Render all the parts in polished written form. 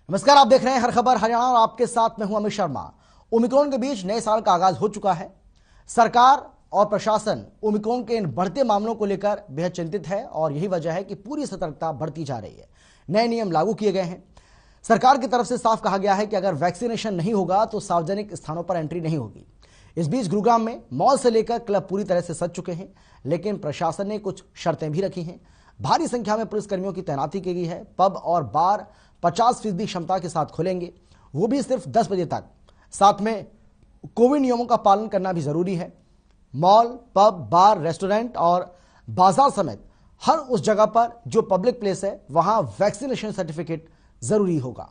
नमस्कार, आप देख रहे हैं हर खबर हरियाणा और आपके साथ मैं हूं अमित शर्मा। ओमिक्रॉन के बीच नए साल का आगाज हो चुका है। सरकार और प्रशासन ओमिक्रॉन के इन बढ़ते मामलों को लेकर बेहद चिंतित है और यही वजह है कि पूरी सतर्कता बढ़ती जा रही है। नए नियम लागू किए गए हैं। सरकार की तरफ से साफ कहा गया है कि अगर वैक्सीनेशन नहीं होगा तो सार्वजनिक स्थानों पर एंट्री नहीं होगी। इस बीच गुरुग्राम में मॉल से लेकर क्लब पूरी तरह से सज चुके हैं, लेकिन प्रशासन ने कुछ शर्तें भी रखी हैं। भारी संख्या में पुलिसकर्मियों की तैनाती की गई है। पब और बार 50% क्षमता के साथ खुलेंगे, वो भी सिर्फ 10 बजे तक। साथ में कोविड नियमों का पालन करना भी जरूरी है। मॉल, पब, बार, रेस्टोरेंट और बाजार समेत हर उस जगह पर जो पब्लिक प्लेस है वहां वैक्सीनेशन सर्टिफिकेट जरूरी होगा।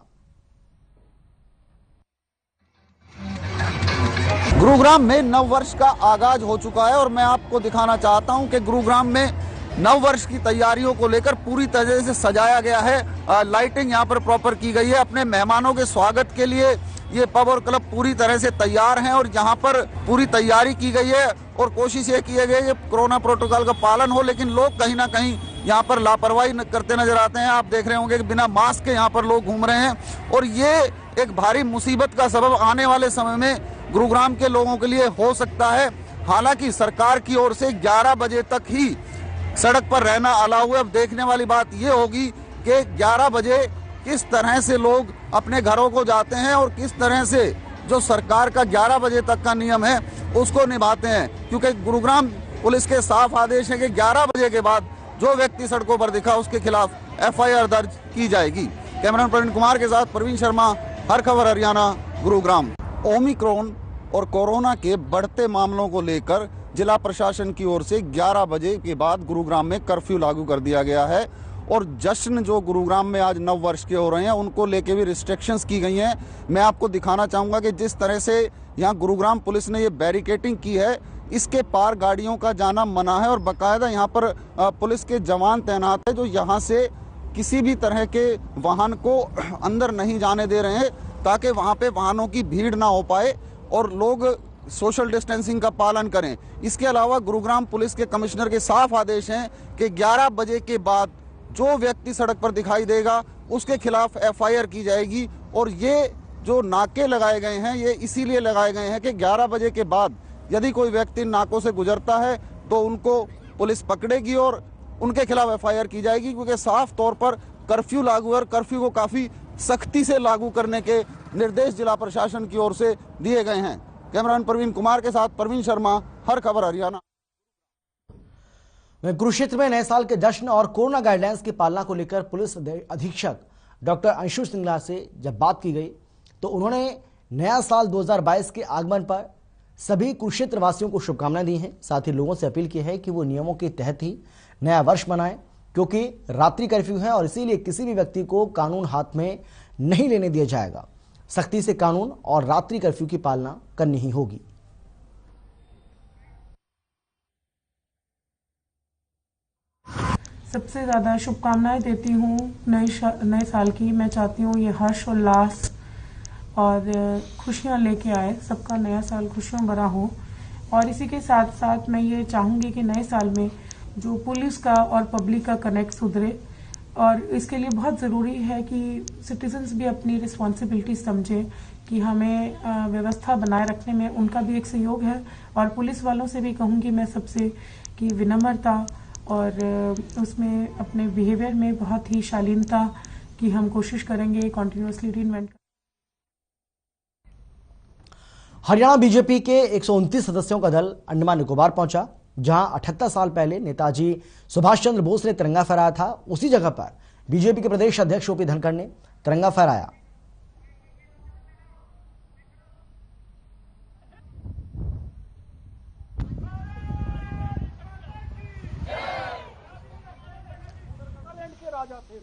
गुरुग्राम में नव वर्ष का आगाज हो चुका है और मैं आपको दिखाना चाहता हूं कि गुरुग्राम में नव वर्ष की तैयारियों को लेकर पूरी तरह से सजाया गया है। लाइटिंग यहां पर प्रॉपर की गई है। अपने मेहमानों के स्वागत के लिए ये पब और क्लब पूरी तरह से तैयार हैं और यहां पर पूरी तैयारी की गई है और कोशिश ये की गई है कि कोरोना प्रोटोकॉल का पालन हो, लेकिन लोग कहीं ना कहीं यहाँ पर लापरवाही करते नजर आते हैं। आप देख रहे होंगे कि बिना मास्क के यहाँ पर लोग घूम रहे हैं और ये एक भारी मुसीबत का सबब आने वाले समय में गुरुग्राम के लोगों के लिए हो सकता है। हालांकि सरकार की ओर से 11 बजे तक ही सड़क पर रहना अलाउ है। अब देखने वाली बात ये होगी कि 11 बजे किस तरह से लोग अपने घरों को जाते हैं और किस तरह से जो सरकार का 11 बजे तक का नियम है उसको निभाते हैं, क्योंकि गुरुग्राम पुलिस के साफ आदेश है कि 11 बजे के बाद जो व्यक्ति सड़कों पर दिखा उसके खिलाफ FIR दर्ज की जाएगी। कैमरामैन प्रवीण कुमार के साथ प्रवीण शर्मा, हर खबर हरियाणा, गुरुग्राम। ओमिक्रॉन और कोरोना के बढ़ते मामलों को लेकर जिला प्रशासन की ओर से 11 बजे के बाद गुरुग्राम में कर्फ्यू लागू कर दिया गया है और जश्न जो गुरुग्राम में आज नव वर्ष के हो रहे हैं उनको लेके भी रिस्ट्रिक्शंस की गई हैं। मैं आपको दिखाना चाहूंगा कि जिस तरह से यहाँ गुरुग्राम पुलिस ने ये बैरिकेटिंग की है, इसके पार गाड़ियों का जाना मना है और बाकायदा यहाँ पर पुलिस के जवान तैनात है जो यहाँ से किसी भी तरह के वाहन को अंदर नहीं जाने दे रहे हैं ताकि वहाँ पे वाहनों की भीड़ ना हो पाए और लोग सोशल डिस्टेंसिंग का पालन करें। इसके अलावा गुरुग्राम पुलिस के कमिश्नर के साफ आदेश हैं कि 11 बजे के बाद जो व्यक्ति सड़क पर दिखाई देगा उसके खिलाफ FIR की जाएगी और ये जो नाके लगाए गए हैं ये इसीलिए लगाए गए हैं कि 11 बजे के बाद यदि कोई व्यक्ति नाकों से गुजरता है तो उनको पुलिस पकड़ेगी और उनके खिलाफ FIR की जाएगी, क्योंकि साफ तौर पर कर्फ्यू लागू है और कर्फ्यू को काफी सख्ती से लागू करने के निर्देश जिला प्रशासन की ओर से दिए गए हैं। कैमरामैन प्रवीण कुमार के साथ प्रवीण शर्मा, हर खबर हरियाणा। कुरुक्षेत्र में नए साल के जश्न और कोरोना गाइडलाइंस की पालना को लेकर पुलिस अधीक्षक डॉक्टर अंशु सिंगला से जब बात की गई तो उन्होंने नया साल 2022 के आगमन पर सभी कुरुक्षेत्र वासियों को शुभकामनाएं दी हैं। साथ ही लोगों से अपील की है कि वो नियमों के तहत ही नया वर्ष मनाएं, क्योंकि रात्रि कर्फ्यू है और इसीलिए किसी भी व्यक्ति को कानून हाथ में नहीं लेने दिया जाएगा। सख्ती से कानून और रात्रि कर्फ्यू की पालना करनी ही होगी। सबसे ज़्यादा शुभकामनाएं देती हूँ नए साल की। मैं चाहती हूँ ये हर्ष उल्लास और खुशियाँ लेके आए, सबका नया साल खुशियों भरा हो। और इसी के साथ साथ मैं ये चाहूँगी कि नए साल में जो पुलिस का और पब्लिक का कनेक्ट सुधरे और इसके लिए बहुत ज़रूरी है कि सिटीजन्स भी अपनी रिस्पॉन्सिबिलिटी समझें कि हमें व्यवस्था बनाए रखने में उनका भी एक सहयोग है। और पुलिस वालों से भी कहूँगी मैं सबसे कि विनम्रता और उसमें अपने बिहेवियर में बहुत ही शालीनता की हम कोशिश करेंगे कॉन्टिन्यूसली रीइन्वेंट। हरियाणा बीजेपी के 129 सदस्यों का दल अंडमान निकोबार पहुंचा, जहां 78 साल पहले नेताजी सुभाष चंद्र बोस ने तिरंगा फहराया था। उसी जगह पर बीजेपी के प्रदेश अध्यक्ष OP धनखड़ ने तिरंगा फहराया।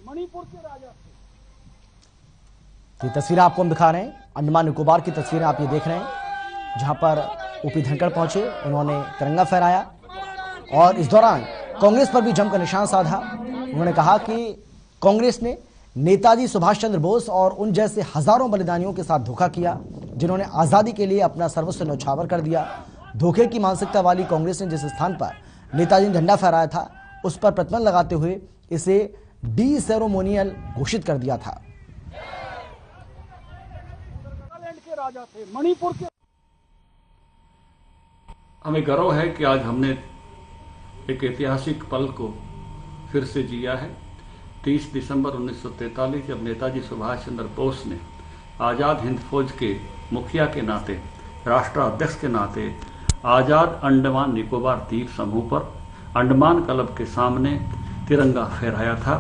मणिपुर के राजा ये तस्वीरें आपको हम दिखा रहे हैं, अंडमान निकोबार की तस्वीरें आप ये देख रहे हैं, जहां पर OP धनखड़ पहुंचे, उन्होंने तिरंगा फहराया और इस दौरान कांग्रेस पर भी जमकर निशान साधा। उन्होंने कहा कि कांग्रेस ने नेताजी सुभाष चंद्र बोस और उन जैसे हजारों बलिदानियों के साथ धोखा किया, जिन्होंने आजादी के लिए अपना सर्वस्व न्यौछावर कर दिया। धोखे की मानसिकता वाली कांग्रेस ने जिस स्थान पर नेताजी ने झंडा फहराया था उस पर प्रतिबंध लगाते हुए इसे डी सेरेमोनियल घोषित कर दिया था। राजा थे, मणिपुर के। हमें गर्व है कि आज हमने एक ऐतिहासिक पल को फिर से जिया है। 30 दिसंबर 1943 जब नेताजी सुभाष चंद्र बोस ने आज़ाद हिंद फौज के मुखिया के नाते, राष्ट्राध्यक्ष के नाते आज़ाद अंडमान निकोबार द्वीप समूह पर अंडमान क्लब के सामने तिरंगा फहराया था।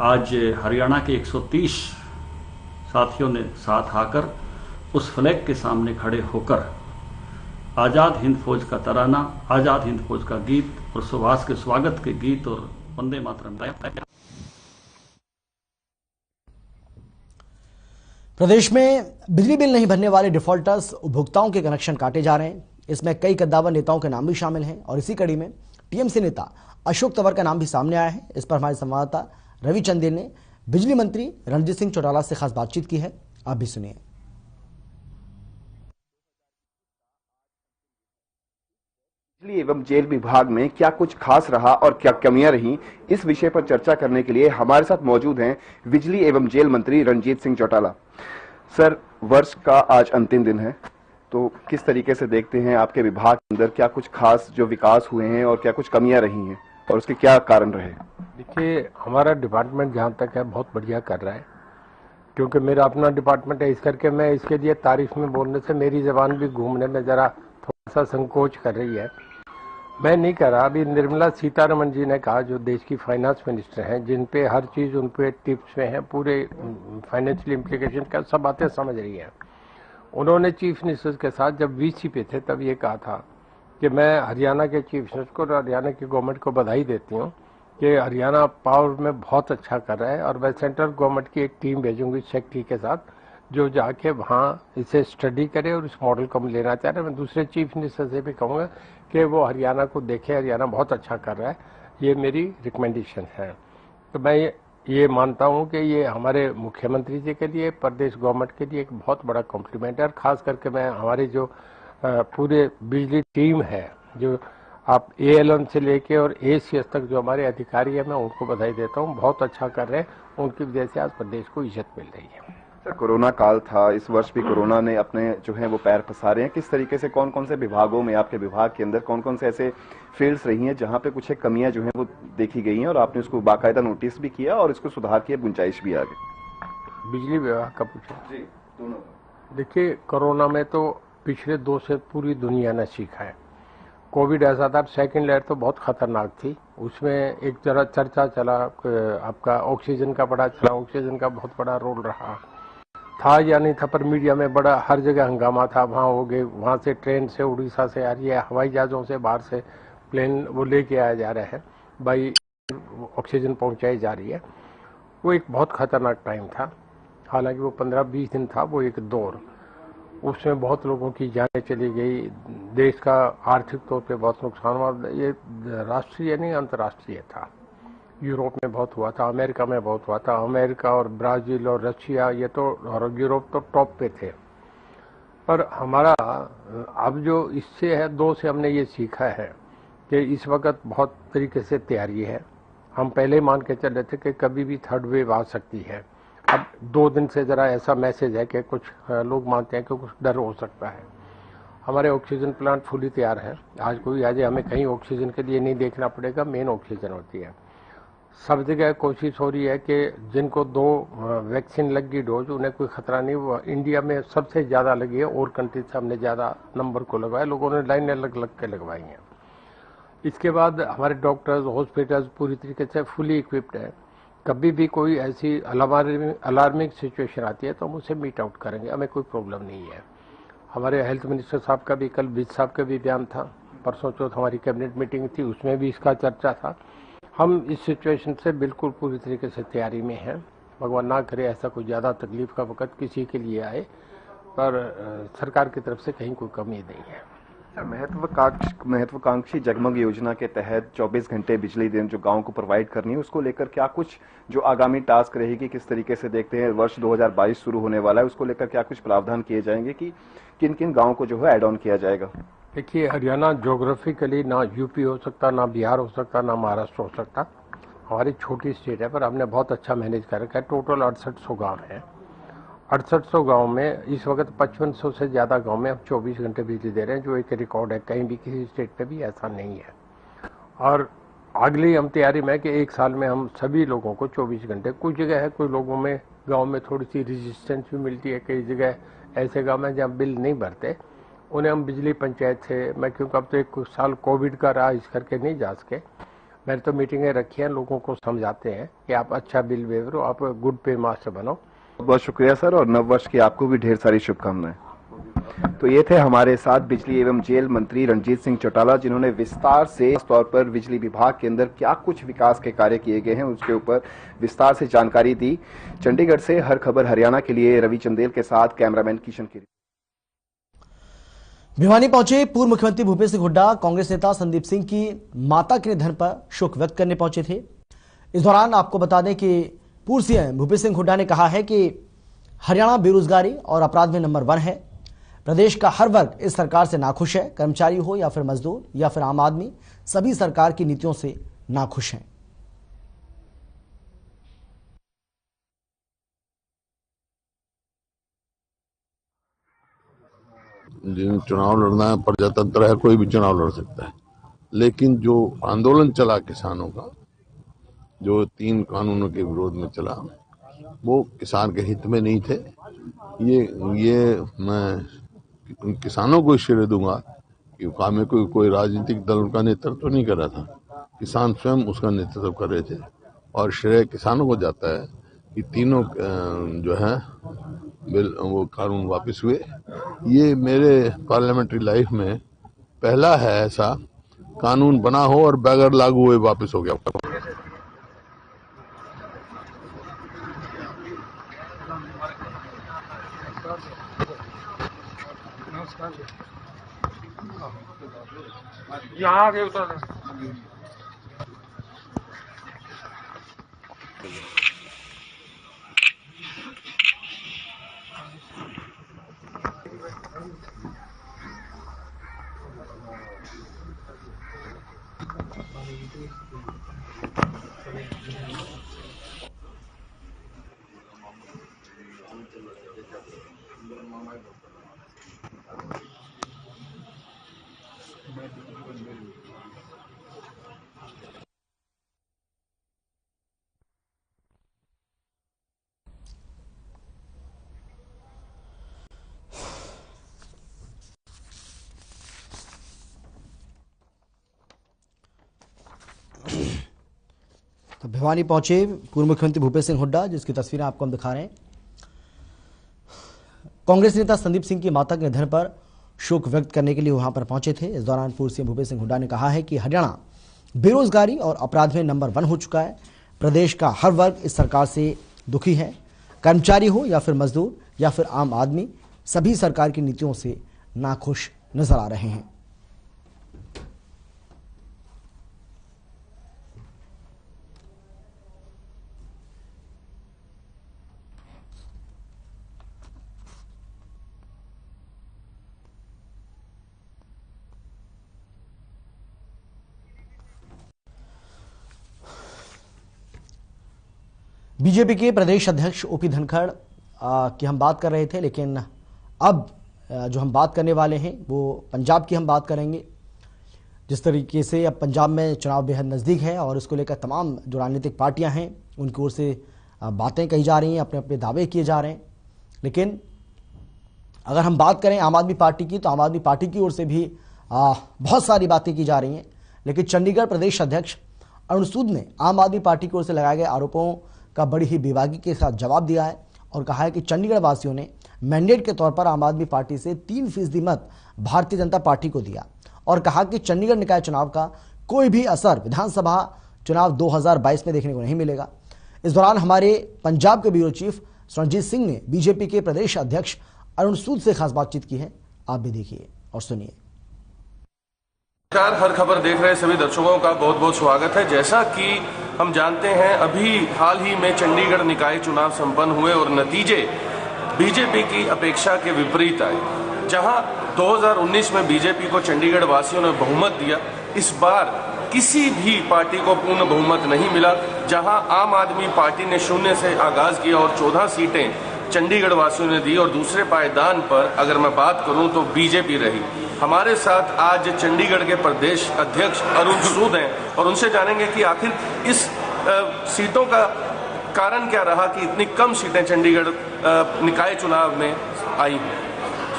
आज हरियाणा के 130 साथियों ने साथ आकर उस फ्लैग के सामने खड़े होकर आज़ाद हिंद फौज का तराना, आज़ाद हिंद फौज का गीत और सुभाष के स्वागत के गीत और वंदे मातरम गाया। प्रदेश में बिजली बिल नहीं भरने वाले डिफॉल्टर्स उपभोक्ताओं के कनेक्शन काटे जा रहे हैं। इसमें कई कद्दावर नेताओं के नाम भी शामिल हैं और इसी कड़ी में टीएमसी नेता अशोक तंवर का नाम भी सामने आया है। इस पर हमारे संवाददाता रवि चंदेल ने बिजली मंत्री रणजीत सिंह चौटाला से खास बातचीत की है। आप भी सुनिए। बिजली एवं जेल विभाग में क्या कुछ खास रहा और क्या कमियां रही, इस विषय पर चर्चा करने के लिए हमारे साथ मौजूद हैं बिजली एवं जेल मंत्री रणजीत सिंह चौटाला। सर, वर्ष का आज अंतिम दिन है, तो किस तरीके से देखते हैं आपके विभाग के अंदर क्या कुछ खास जो विकास हुए हैं और क्या कुछ कमियां रही हैं और उसके क्या कारण रहे? देखिए, हमारा डिपार्टमेंट जहाँ तक है बहुत बढ़िया कर रहा है, क्योंकि मेरा अपना डिपार्टमेंट है। इस करके मैं इसके लिए तारीफ में बोलने से मेरी जबान भी घूमने में जरा थोड़ा सा संकोच कर रही है। मैं नहीं कर रहा। अभी निर्मला सीतारमण जी ने कहा, जो देश की फाइनेंस मिनिस्टर हैं, जिन पे हर चीज उन पे टिप्स में है, पूरे फाइनेंशियल इम्प्लीकेशन का सब बातें समझ रही हैं। उन्होंने चीफ मिनिस्टर के साथ जब वीसी पे थे तब ये कहा था कि मैं हरियाणा के चीफ मिनिस्टर को और हरियाणा की गवर्नमेंट को बधाई देती हूँ कि हरियाणा पावर में बहुत अच्छा कर रहा है और मैं सेंट्रल गवर्नमेंट की एक टीम भेजूंगी सेक्रेटरी के साथ, जो जाके वहाँ इसे स्टडी करे और इस मॉडल को लेना चाह रहे हैं। मैं दूसरे चीफ मिनिस्टर से भी कहूँगा कि वो हरियाणा को देखे, हरियाणा बहुत अच्छा कर रहा है। ये मेरी रिकमेंडेशन है। तो मैं ये मानता हूँ कि ये हमारे मुख्यमंत्री जी के लिए, प्रदेश गवर्नमेंट के लिए एक बहुत बड़ा कॉम्प्लीमेंट है। और खास करके मैं हमारी जो पूरे बिजली टीम है, जो आप ALM से लेके और ACS तक जो हमारे अधिकारी हैं, मैं उनको बधाई देता हूँ। बहुत अच्छा कर रहे हैं, उनकी वजह से आज प्रदेश को इज्जत मिल रही है। सर, कोरोना काल था, इस वर्ष भी कोरोना ने अपने जो है वो पैर पसारे हैं। किस तरीके से कौन कौन से विभागों में, आपके विभाग के अंदर कौन कौन से ऐसे फील्ड्स रही हैं जहां पे कुछ एक कमियां जो हैं वो देखी गई हैं और आपने उसको बाकायदा नोटिस भी किया और इसको सुधार की गुंजाइश भी आ गई? बिजली विभाग का पूछा जी, दोनों। देखिए, कोरोना में तो पिछले 2 से पूरी दुनिया ने सीखा है। कोविड ऐसा था, सेकेंड लहर तो बहुत खतरनाक थी। उसमें एक जरा चर्चा चला, आपका ऑक्सीजन का बड़ा चला, ऑक्सीजन का बहुत बड़ा रोल रहा था या नहीं था, पर मीडिया में बड़ा हर जगह हंगामा था। वहाँ हो गए, वहाँ से ट्रेन से उड़ीसा से आ रही है, हवाई जहाज़ों से बाहर से प्लेन वो लेके आए जा रहे हैं, भाई ऑक्सीजन पहुँचाई जा रही है। वो एक बहुत खतरनाक टाइम था। हालांकि वो 15-20 दिन था, वो एक दौर, उसमें बहुत लोगों की जानें चली गई, देश का आर्थिक तौर पे बहुत नुकसान हुआ। ये राष्ट्रीय नहीं अंतर्राष्ट्रीय था। यूरोप में बहुत हुआ था, अमेरिका में बहुत हुआ था। अमेरिका और ब्राजील और रशिया, ये तो, और यूरोप तो टॉप पे थे। पर हमारा अब जो इससे है, 2 से हमने ये सीखा है कि इस वक्त बहुत तरीके से तैयारी है। हम पहले मान के चल रहे थे कि कभी भी थर्ड वेव आ सकती है। अब 2 दिन से जरा ऐसा मैसेज है कि कुछ लोग मानते हैं कि कुछ डर हो सकता है। हमारे ऑक्सीजन प्लांट फुली तैयार है। आज कोई आज हमें कहीं ऑक्सीजन के लिए नहीं देखना पड़ेगा, मेन ऑक्सीजन होती है। सब जगह कोशिश हो रही है कि जिनको 2 वैक्सीन लग गई डोज, उन्हें कोई खतरा नहीं हुआ। इंडिया में सबसे ज़्यादा लगी है, और कंट्री से हमने ज़्यादा नंबर को लगवाया, लोगों ने लाइनें लग लग के लगवाई हैं। इसके बाद हमारे डॉक्टर्स, हॉस्पिटल्स पूरी तरीके से फुली इक्विप्ड है। कभी भी कोई ऐसी अलार्मिंग सिचुएशन आती है तो हम उसे मीट आउट करेंगे, हमें कोई प्रॉब्लम नहीं है। हमारे हेल्थ मिनिस्टर साहब का भी कल विज साहब का भी बयान था, परसों चौथ हमारी कैबिनेट मीटिंग थी, उसमें भी इसका चर्चा था। हम इस सिचुएशन से बिल्कुल पूरी तरीके से तैयारी में हैं। भगवान ना करे ऐसा कोई ज़्यादा तकलीफ का वक्त किसी के लिए आए, पर सरकार की तरफ से कहीं कोई कमी नहीं है। महत्वाकांक्षी जगमग योजना के तहत 24 घंटे बिजली दिन जो गांव को प्रोवाइड करनी है, उसको लेकर क्या कुछ जो आगामी टास्क रहेगी, किस तरीके से देखते हैं? वर्ष 2022 शुरू होने वाला है, उसको लेकर क्या कुछ प्रावधान किए जाएंगे कि किन किन गाँव को जो है एड ऑन किया जाएगा? देखिए, हरियाणा ज्योग्राफिकली ना यूपी हो सकता, ना बिहार हो सकता, ना महाराष्ट्र हो सकता। हमारी छोटी स्टेट है, पर हमने बहुत अच्छा मैनेज कर रखा है। टोटल 6800 गाँव हैं। 6800 गांव में इस वक्त 5500 से ज्यादा गांव में हम 24 घंटे बिजली दे रहे हैं, जो एक रिकॉर्ड है। कहीं भी किसी स्टेट पे भी ऐसा नहीं है। और अगली हम तैयारी में कि एक साल में हम सभी लोगों को 24 घंटे, कुछ जगह है कोई लोगों में गांव में थोड़ी सी रेजिस्टेंस भी मिलती है, कई जगह ऐसे गांव में जहाँ बिल नहीं भरते उन्हें हम बिजली पंचायत से, मैं क्योंकि अब तो एक साल कोविड का रहा इस करके नहीं जा सके, मैंने तो मीटिंगें रखी हैं, लोगों को समझाते हैं कि आप अच्छा बिल वेवर हो, आप गुड पे मास्टर बनो। बहुत शुक्रिया सर, और नव वर्ष की आपको भी ढेर सारी शुभकामनाएं। तो ये थे हमारे साथ बिजली एवं जेल मंत्री रणजीत सिंह चौटाला, जिन्होंने विस्तार से इस तौर पर बिजली विभाग के अंदर क्या कुछ विकास के कार्य किए गए हैं उसके ऊपर विस्तार से जानकारी दी। चंडीगढ़ से हर खबर हरियाणा के लिए रवि चंदेल के साथ कैमरामैन किशन की। भिवानी पहुंचे पूर्व मुख्यमंत्री भूपेश सिंह हुड्डा कांग्रेस नेता संदीप सिंह की माता के निधन पर शोक व्यक्त करने पहुंचे थे। इस दौरान आपको बता दें कि पूर्व सीएम भूपेश सिंह हुड्डा ने कहा है कि हरियाणा बेरोजगारी और अपराध में नंबर 1 है। प्रदेश का हर वर्ग इस सरकार से नाखुश है, कर्मचारी हो या फिर मजदूर या फिर आम आदमी, सभी सरकार की नीतियों से नाखुश हैं। चुनाव लड़ना है, प्रजातंत्र है, कोई भी चुनाव लड़ सकता है, लेकिन जो आंदोलन चला किसानों का, जो 3 कानूनों के विरोध में चला, वो किसान के हित में नहीं थे। ये मैं किसानों को श्रेय दूंगा कि काम में कोई राजनीतिक दल उनका नेतृत्व नहीं कर रहा था, किसान स्वयं उसका नेतृत्व कर रहे थे, और श्रेय किसानों को जाता है कि तीनों जो है बिल वो कानून वापस हुए। ये मेरे पार्लियामेंट्री लाइफ में पहला है ऐसा कानून बना हो और बगैर लागू हुए वापस हो गया। यहाँ आगे उतर तो भिवानी पहुंचे पूर्व मुख्यमंत्री भूपेश सिंह हुड्डा, जिसकी तस्वीरें आपको हम दिखा रहे हैं। कांग्रेस नेता संदीप सिंह की माता के निधन पर शोक व्यक्त करने के लिए वहां पर पहुंचे थे। इस दौरान पूर्व सीएम भूपेश सिंह हुड्डा ने कहा है कि हरियाणा बेरोजगारी और अपराध में नंबर 1 हो चुका है। प्रदेश का हर वर्ग इस सरकार से दुखी है, कर्मचारी हो या फिर मजदूर या फिर आम आदमी, सभी सरकार की नीतियों से नाखुश नजर आ रहे हैं। बीजेपी के प्रदेश अध्यक्ष ओपी धनखड़ की हम बात कर रहे थे, लेकिन अब जो हम बात करने वाले हैं वो पंजाब की हम बात करेंगे। जिस तरीके से अब पंजाब में चुनाव बेहद नज़दीक है और इसको लेकर तमाम जो राजनीतिक पार्टियां हैं उनकी ओर से बातें कही जा रही हैं, अपने अपने दावे किए जा रहे हैं। लेकिन अगर हम बात करें आम आदमी पार्टी की, तो आम आदमी पार्टी की ओर से भी बहुत सारी बातें की जा रही हैं। लेकिन चंडीगढ़ प्रदेश अध्यक्ष अरुण सूद ने आम आदमी पार्टी की ओर से लगाए गए आरोपों का बड़ी ही बेबाकी के साथ जवाब दिया है और कहा है कि चंडीगढ़ वासियों ने मैंडेट के तौर पर आम आदमी पार्टी से 3% मत भारतीय जनता पार्टी को दिया और कहा कि चंडीगढ़ निकाय चुनाव का कोई भी असर विधानसभा चुनाव 2022 में देखने को नहीं मिलेगा। इस दौरान हमारे पंजाब के ब्यूरो चीफ रणजीत सिंह ने बीजेपी के प्रदेश अध्यक्ष अरुण सूद से खास बातचीत की है। आप भी देखिए और सुनिए। हर खबर देख रहे सभी दर्शकों का बहुत बहुत स्वागत है। जैसा कि हम जानते हैं, अभी हाल ही में चंडीगढ़ निकाय चुनाव संपन्न हुए और नतीजे बीजेपी की अपेक्षा के विपरीत आए। जहां 2019 में बीजेपी को चंडीगढ़ वासियों ने बहुमत दिया, इस बार किसी भी पार्टी को पूर्ण बहुमत नहीं मिला। जहां आम आदमी पार्टी ने 0 से आगाज किया और 14 सीटें चंडीगढ़ वासियों ने दी और दूसरे पायदान पर अगर मैं बात करूं तो बीजेपी रही। हमारे साथ आज चंडीगढ़ के प्रदेश अध्यक्ष अरुण सूद हैं और उनसे जानेंगे कि आखिर इस सीटों का कारण क्या रहा कि इतनी कम सीटें चंडीगढ़ निकाय चुनाव में आई।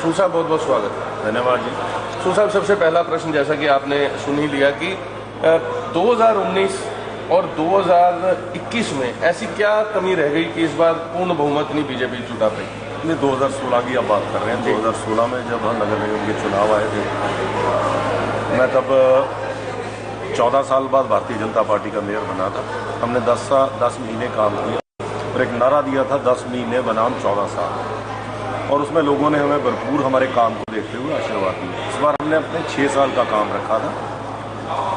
सूद साहब बहुत बहुत स्वागत है। धन्यवाद जी। सूद साहब सबसे पहला प्रश्न, जैसा कि आपने सुन ही लिया कि 2019 और 2021 में ऐसी क्या कमी रह गई कि इस बार पूर्ण बहुमत नहीं बीजेपी जुटा पाई? नहीं, 2016 की आप बात कर रहे हैं। 2016 में जब हम नगर निगम के चुनाव आए थे, मैं तब 14 साल बाद भारतीय जनता पार्टी का मेयर बना था। हमने 10 महीने काम किया और एक नारा दिया था 10 महीने बनाम 14 साल, और उसमें लोगों ने हमें भरपूर हमारे काम को देखते हुए आशीर्वाद दिया। इस बार हमने अपने 6 साल का काम रखा था।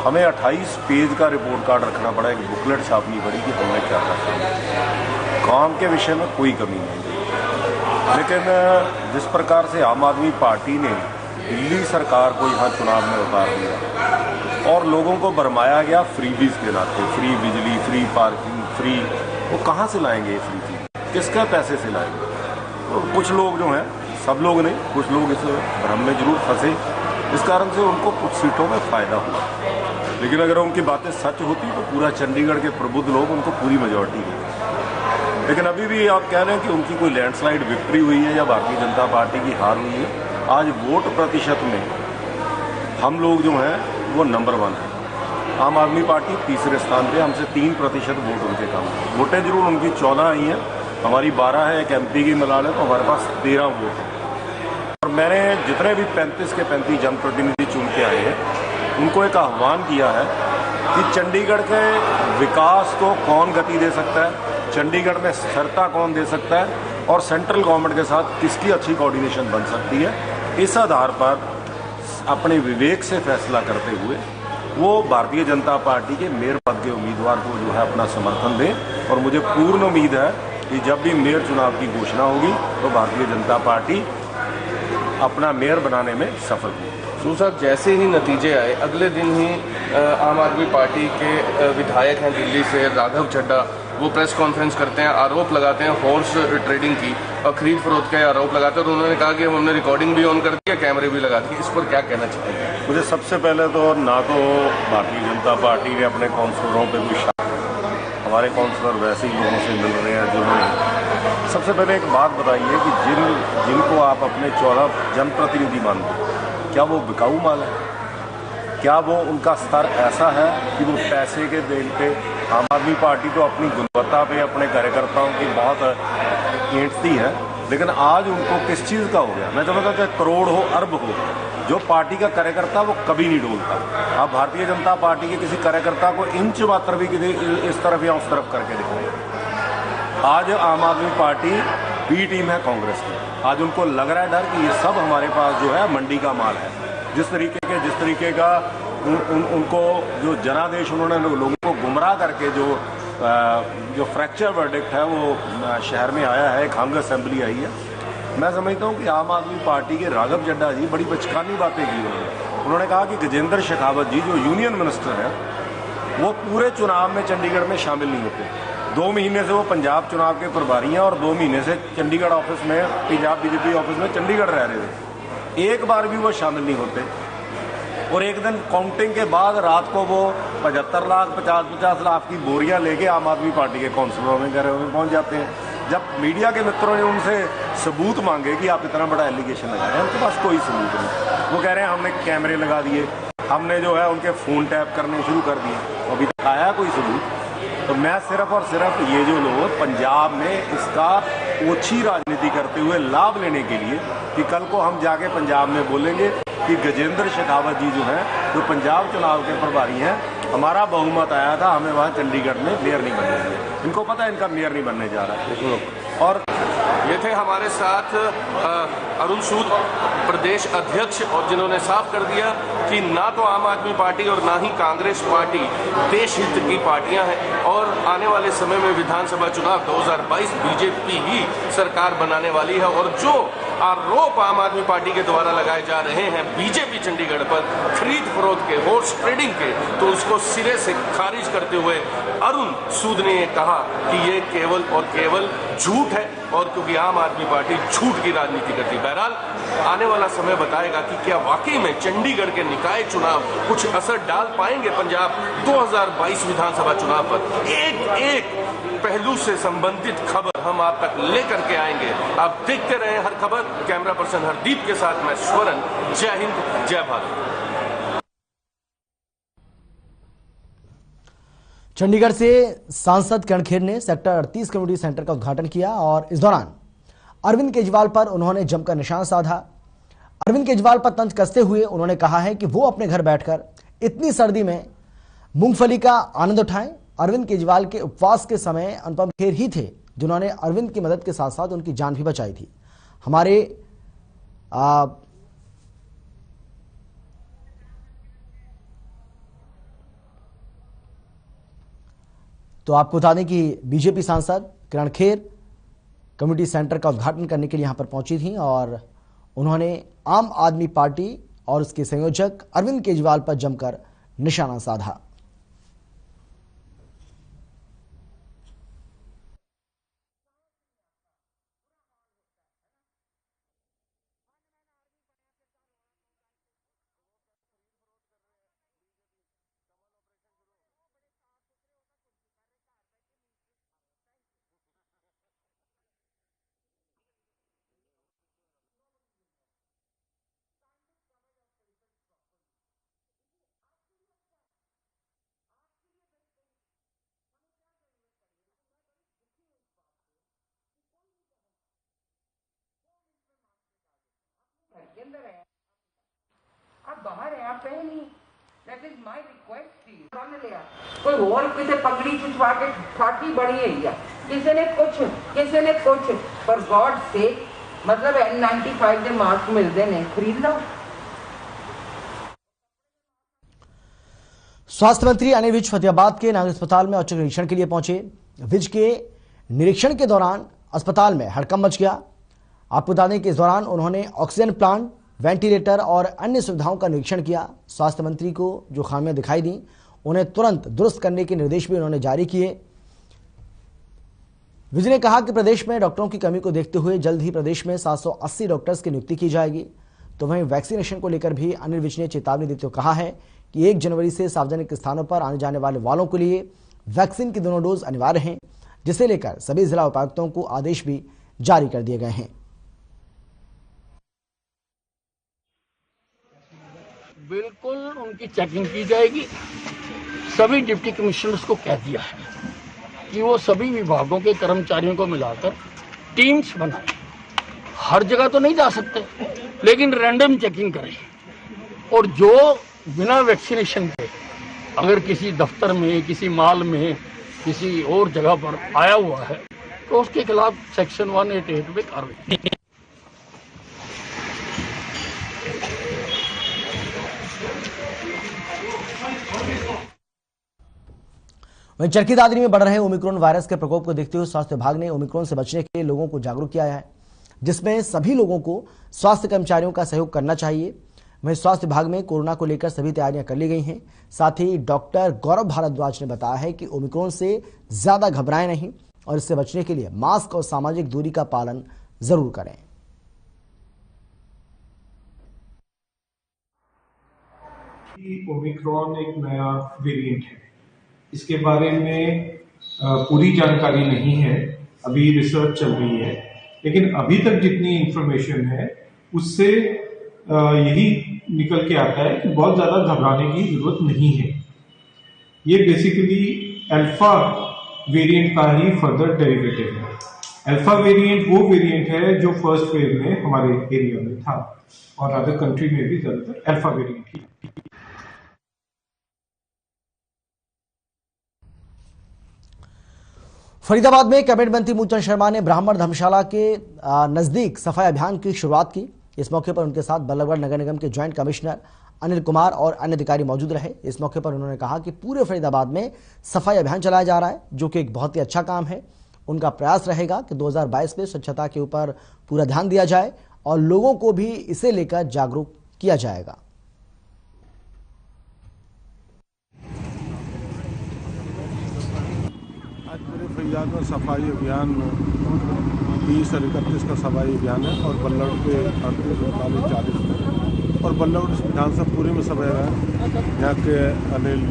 हमें 28 पेज का रिपोर्ट कार्ड रखना पड़ा, एक बुकलेट छापनी पड़ी कि हमने क्या क्या काम के विषय में कोई कमी नहीं। लेकिन जिस प्रकार से आम आदमी पार्टी ने दिल्ली सरकार को यहाँ चुनाव में उतार दिया और लोगों को भरमाया गया फ्रीबीज के नाते, फ्री बिजली, फ्री पार्किंग, फ्री, वो कहाँ से लाएंगे ये फ्री चीज, किसके पैसे से लाएंगे? तो कुछ लोग जो हैं, सब लोग नहीं, कुछ लोग इस भ्रम में जरूर फंसे, इस कारण से उनको कुछ सीटों में फायदा हुआ। लेकिन अगर उनकी बातें सच होती तो पूरा चंडीगढ़ के प्रबुद्ध लोग उनको पूरी मेजॉरिटी देते। लेकिन अभी भी आप कह रहे हैं कि उनकी कोई लैंडस्लाइड विक्ट्री हुई है या भारतीय जनता पार्टी की हार हुई है। आज वोट प्रतिशत में हम लोग जो हैं वो नंबर 1 है। आम आदमी पार्टी तीसरे स्थान पे, हमसे 3% वोट उनके कम है। वोटें जरूर उनकी 14 आई हैं, हमारी 12 है। एक MP की मिला लें तो हमारे पास 13 वोट है। और मैंने जितने भी 35 के 35 जनप्रतिनिधि चुन के आए हैं उनको एक आह्वान किया है कि चंडीगढ़ के विकास को कौन गति दे सकता है, चंडीगढ़ में स्थिरता कौन दे सकता है और सेंट्रल गवर्नमेंट के साथ किसकी अच्छी कोऑर्डिनेशन बन सकती है, इस आधार पर अपने विवेक से फैसला करते हुए वो भारतीय जनता पार्टी के मेयर पद के उम्मीदवार को जो है अपना समर्थन दें। और मुझे पूर्ण उम्मीद है कि जब भी मेयर चुनाव की घोषणा होगी तो भारतीय जनता पार्टी अपना मेयर बनाने में सफल हुई। सूद साहब, जैसे ही नतीजे आए अगले दिन ही आम आदमी पार्टी के विधायक हैं दिल्ली से राघव चड्ढा, वो प्रेस कॉन्फ्रेंस करते हैं, आरोप लगाते हैं हॉर्स ट्रेडिंग की और खरीद फरोख्त के आरोप लगाते हैं और उन्होंने कहा कि हमने रिकॉर्डिंग भी ऑन कर दिया, कैमरे भी लगा दिए। इस पर क्या कहना चाहिए? मुझे सबसे पहले तो ना तो भारतीय जनता पार्टी ने अपने काउंसलरों पर कोई शक, हमारे काउंसलर वैसे ही लोगों से मिल रहे हैं जिन्होंने, सबसे पहले एक बात बताइए कि जिनको आप अपने 14 जनप्रतिनिधि मानते हैं, क्या वो बिकाऊ माल है? क्या वो उनका स्तर ऐसा है कि वो पैसे के देल पे? आम आदमी पार्टी तो अपनी गुणवत्ता पे अपने कार्यकर्ताओं की बहुत एंटती है, लेकिन आज उनको किस चीज़ का हो गया? मैं समझता हूँ चाहे करोड़ हो, अरब हो, जो पार्टी का कार्यकर्ता वो कभी नहीं डोलता। आप भारतीय जनता पार्टी के किसी कार्यकर्ता को इंच मात्र भी किसी इस तरफ या उस तरफ करके दिखाएं। आज आम आदमी पार्टी बी टीम है कांग्रेस की। आज उनको लग रहा है डर कि ये सब हमारे पास जो है मंडी का माल है। जिस तरीके का उनको जो जनादेश उन्होंने लोगों को गुमराह करके जो फ्रैक्चर वर्डिक्ट है वो शहर में आया है, एक हंग असेंबली आई है। मैं समझता हूँ कि आम आदमी पार्टी के राघव चड्ढा जी बड़ी बचकानी बातें की उन्होंने कहा कि गजेंद्र शेखावत जी जो यूनियन मिनिस्टर हैं वो पूरे चुनाव में चंडीगढ़ में शामिल नहीं होते। 2 महीने से वो पंजाब चुनाव के प्रभारी हैं और 2 महीने से चंडीगढ़ ऑफिस में, पंजाब बीजेपी ऑफिस में चंडीगढ़ रह रहे थे। एक बार भी वो शामिल नहीं होते। और एक दिन काउंटिंग के बाद रात को वो 75 लाख 50 लाख की बोरियां लेके आम आदमी पार्टी के काउंसिलरों में घरों में पहुंच जाते हैं। जब मीडिया के मित्रों ने उनसे सबूत मांगे कि आप इतना बड़ा एलिगेशन लगा रहे हैं, उनके पास कोई सबूत नहीं। वो कह रहे हैं हमने कैमरे लगा दिए, हमने जो है उनके फ़ोन टैप करने शुरू कर दिए, अभी तक आया कोई सबूत। तो मैं सिर्फ और सिर्फ ये जो लोग पंजाब में इसका ओछी राजनीति करते हुए लाभ लेने के लिए कि कल को हम जाके पंजाब में बोलेंगे कि गजेंद्र शेखावत जी जो हैं जो पंजाब चुनाव के प्रभारी हैं, हमारा बहुमत आया था, हमें वहाँ चंडीगढ़ में मेयर नहीं बनने दिया। इनको पता है इनका मेयर नहीं बनने जा रहा है। और ये थे हमारे साथ अरुण सूद प्रदेश अध्यक्ष, और जिन्होंने साफ कर दिया कि ना तो आम आदमी पार्टी और ना ही कांग्रेस पार्टी देश हित की पार्टियां हैं और आने वाले समय में विधानसभा चुनाव 2022 बीजेपी ही सरकार बनाने वाली है। और जो आरोप आम आदमी पार्टी के द्वारा लगाए जा रहे हैं बीजेपी चंडीगढ़ पर खरीद फरोख्त के, हॉर्स ट्रेडिंग के, तो उसको सिरे से खारिज करते हुए अरुण सूद ने कहा कि ये केवल और केवल झूठ है, और क्योंकि आम आदमी पार्टी झूठ की राजनीति करती। बहरहाल आने वाला समय बताएगा कि क्या वाकई में चंडीगढ़ के निकाय चुनाव कुछ असर डाल पाएंगे पंजाब 2022 विधानसभा चुनाव पर। एक एक पहलू से संबंधित खबर हम आप तक लेकर के आएंगे। आप देखते रहे हर खबर। कैमरा पर्सन हरदीप के साथ मैं स्वरण। जय हिंद, जय भारत। चंडीगढ़ से सांसद किरण खेर ने सेक्टर 38 कम्युनिटी सेंटर का उद्घाटन किया और इस दौरान अरविंद केजरीवाल पर उन्होंने जमकर निशाना साधा। अरविंद केजरीवाल पर तंज कसते हुए उन्होंने कहा है कि वो अपने घर बैठकर इतनी सर्दी में मूंगफली का आनंद उठाएं। अरविंद केजरीवाल के उपवास के समय अनुपम खेर ही थे जिन्होंने अरविंद की मदद के साथ साथ उनकी जान भी बचाई थी। हमारे तो आपको बता दें कि बीजेपी सांसद किरण खेर कम्युनिटी सेंटर का उद्घाटन करने के लिए यहां पर पहुंची थी और उन्होंने आम आदमी पार्टी और उसके संयोजक अरविंद केजरीवाल पर जमकर निशाना साधा। आप बाहर हैं, आप कहीं नहीं। That is my request to you. कोई और किसे पगड़ी खिंचवा के फाटी बड़ी है या किसी ने कुछ पर गॉड से मतलब N95 के मास्क मिलते नहीं, खरीद लो। स्वास्थ्य मंत्री अनिल विज फतेहाबाद के नागरिक अस्पताल में औचक निरीक्षण के लिए पहुंचे। विज के निरीक्षण के दौरान अस्पताल में हड़कंप मच गया। आपको बता दें कि इस दौरान उन्होंने ऑक्सीजन प्लांट, वेंटिलेटर और अन्य सुविधाओं का निरीक्षण किया। स्वास्थ्य मंत्री को जो खामियां दिखाई दी उन्हें तुरंत दुरुस्त करने के निर्देश भी उन्होंने जारी किए। विज ने कहा कि प्रदेश में डॉक्टरों की कमी को देखते हुए जल्द ही प्रदेश में 780 डॉक्टर्स की नियुक्ति की जाएगी। तो वहीं वैक्सीनेशन को लेकर भी अनिल विज ने चेतावनी देते हुए कहा है कि 1 जनवरी से सार्वजनिक स्थानों पर आने जाने वाले वालों के लिए वैक्सीन की दोनों डोज अनिवार्य हैं, जिसे लेकर सभी जिला उपायुक्तों को आदेश भी जारी कर दिए गए हैं। बिल्कुल उनकी चेकिंग की जाएगी। सभी डिप्टी कमिश्नर्स को कह दिया है कि वो सभी विभागों के कर्मचारियों को मिलाकर टीम्स बनाएं। हर जगह तो नहीं जा सकते, लेकिन रैंडम चेकिंग करें। और जो बिना वैक्सीनेशन के अगर किसी दफ्तर में, किसी माल में, किसी और जगह पर आया हुआ है तो उसके खिलाफ सेक्शन 188 में कार्रवाई। वहीं चरखी दादरी में बढ़ रहे ओमिक्रॉन वायरस के प्रकोप को देखते हुए स्वास्थ्य विभाग ने ओमिक्रॉन से बचने के लिए लोगों को जागरूक किया है, जिसमें सभी लोगों को स्वास्थ्य कर्मचारियों का सहयोग करना चाहिए। वहीं स्वास्थ्य विभाग में कोरोना को लेकर सभी तैयारियां कर ली गई हैं। साथ ही डॉक्टर गौरव भारद्वाज ने बताया है कि ओमिक्रॉन से ज्यादा घबराएं नहीं और इससे बचने के लिए मास्क और सामाजिक दूरी का पालन जरूर करें। ओमिक्रॉन एक नया वेरिएंट है, इसके बारे में पूरी जानकारी नहीं है, अभी रिसर्च चल रही है, लेकिन अभी तक जितनी इंफॉर्मेशन है उससे यही निकल के आता है कि बहुत ज्यादा घबराने की जरूरत नहीं है। ये बेसिकली अल्फा वेरिएंट का ही फर्दर डेरिवेटिव है। अल्फा वेरिएंट वो वेरिएंट है जो फर्स्ट वेव में हमारे एरिया में था और अदर कंट्री में भी ज्यादातर अल्फा वेरिएंट ही। फरीदाबाद में कैबिनेट मंत्री मूलचंद शर्मा ने ब्राह्मण धर्मशाला के नजदीक सफाई अभियान की शुरुआत की। इस मौके पर उनके साथ बल्लभगढ़ नगर निगम के ज्वाइंट कमिश्नर अनिल कुमार और अन्य अधिकारी मौजूद रहे। इस मौके पर उन्होंने कहा कि पूरे फरीदाबाद में सफाई अभियान चलाया जा रहा है, जो कि एक बहुत ही अच्छा काम है। उनका प्रयास रहेगा कि 2022 में स्वच्छता के ऊपर पूरा ध्यान दिया जाए और लोगों को भी इसे लेकर जागरूक किया जाएगा। आज पूरे फैजाद में सफाई अभियान 20 और 31 का सफाई अभियान है और बल्लौर के 38, 39, 40 में और बल्लौर विधानसभा पूरे में सफाई अभियान यहाँ के अनिल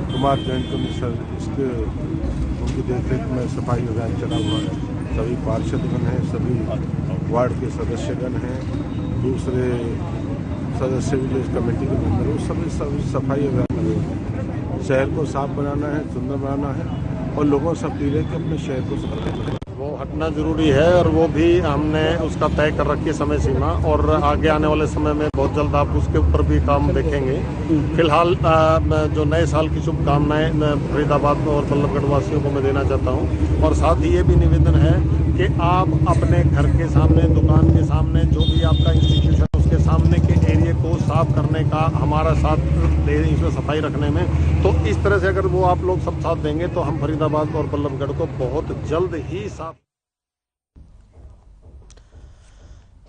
कुमार जैन कमिश्नर इसके उनकी देखरेख में सफाई अभियान चला हुआ है। सभी पार्षदगण हैं, सभी वार्ड के सदस्यगण हैं, दूसरे सदस्य विलेज कमेटी के मेंबर वो सभी सफाई अभियान लगे हुए हैं। शहर को साफ बनाना है, सुंदर बनाना है और लोगों से अपील है कि अपने शहर को सुंदर बनाना है। वो हटना जरूरी है और वो भी हमने उसका तय कर रखी है समय सीमा और आगे आने वाले समय में बहुत जल्द आप उसके ऊपर भी काम देखेंगे। फिलहाल जो नए साल की शुभकामनाएं फरीदाबाद और बल्लभगढ़ वासियों को मैं देना चाहता हूं और साथ ही ये भी निवेदन है कि आप अपने घर के सामने, दुकान के सामने, जो भी आपका इंस्टीट्यूशन उसके सामने के एरिया को साफ करने का हमारा साथ दे, इसमें सफाई रखने में। तो इस तरह से अगर वो आप लोग सब साथ देंगे तो हम फरीदाबाद और बल्लभगढ़ को बहुत जल्द ही साफ।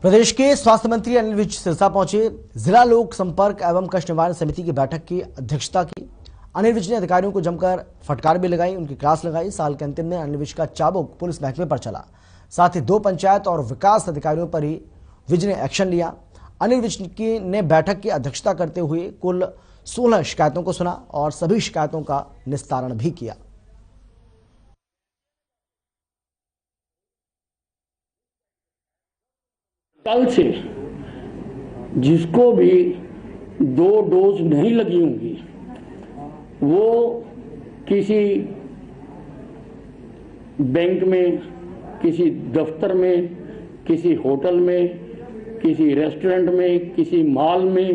प्रदेश के स्वास्थ्य मंत्री अनिल विज सिरसा पहुंचे। जिला लोक संपर्क एवं कष्ट निवारण समिति की बैठक की अध्यक्षता की। अनिल विज ने अधिकारियों को जमकर फटकार भी लगाई, उनकी क्लास लगाई। साल के अंतिम में अनिल विज का चाबुक पुलिस महकमे पर चला। साथ ही 2 पंचायत और विकास अधिकारियों पर ही विज ने एक्शन लिया। अनिल विज ने बैठक की अध्यक्षता करते हुए कुल 16 शिकायतों को सुना और सभी शिकायतों का निस्तारण भी किया। कल से जिसको भी 2 डोज नहीं लगी होंगी वो किसी बैंक में, किसी दफ्तर में, किसी होटल में, किसी रेस्टोरेंट में, किसी मॉल में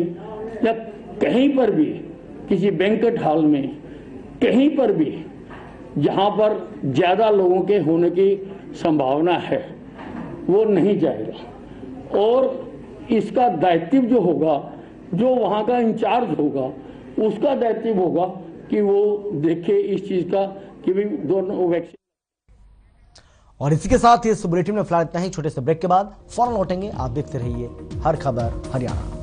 या कहीं पर भी, किसी बैंक्वेट हॉल में, कहीं पर भी जहां पर ज्यादा लोगों के होने की संभावना है वो नहीं जाएगा। और इसका दायित्व जो होगा, जो वहां का इंचार्ज होगा, उसका दायित्व होगा कि वो देखे इस चीज का कि भी दोनों वैक्सीन। और इसी के साथ इस बुलेटिन में फिलहाल इतना ही। छोटे से ब्रेक के बाद फौरन लौटेंगे। आप देखते रहिए हर खबर हरियाणा।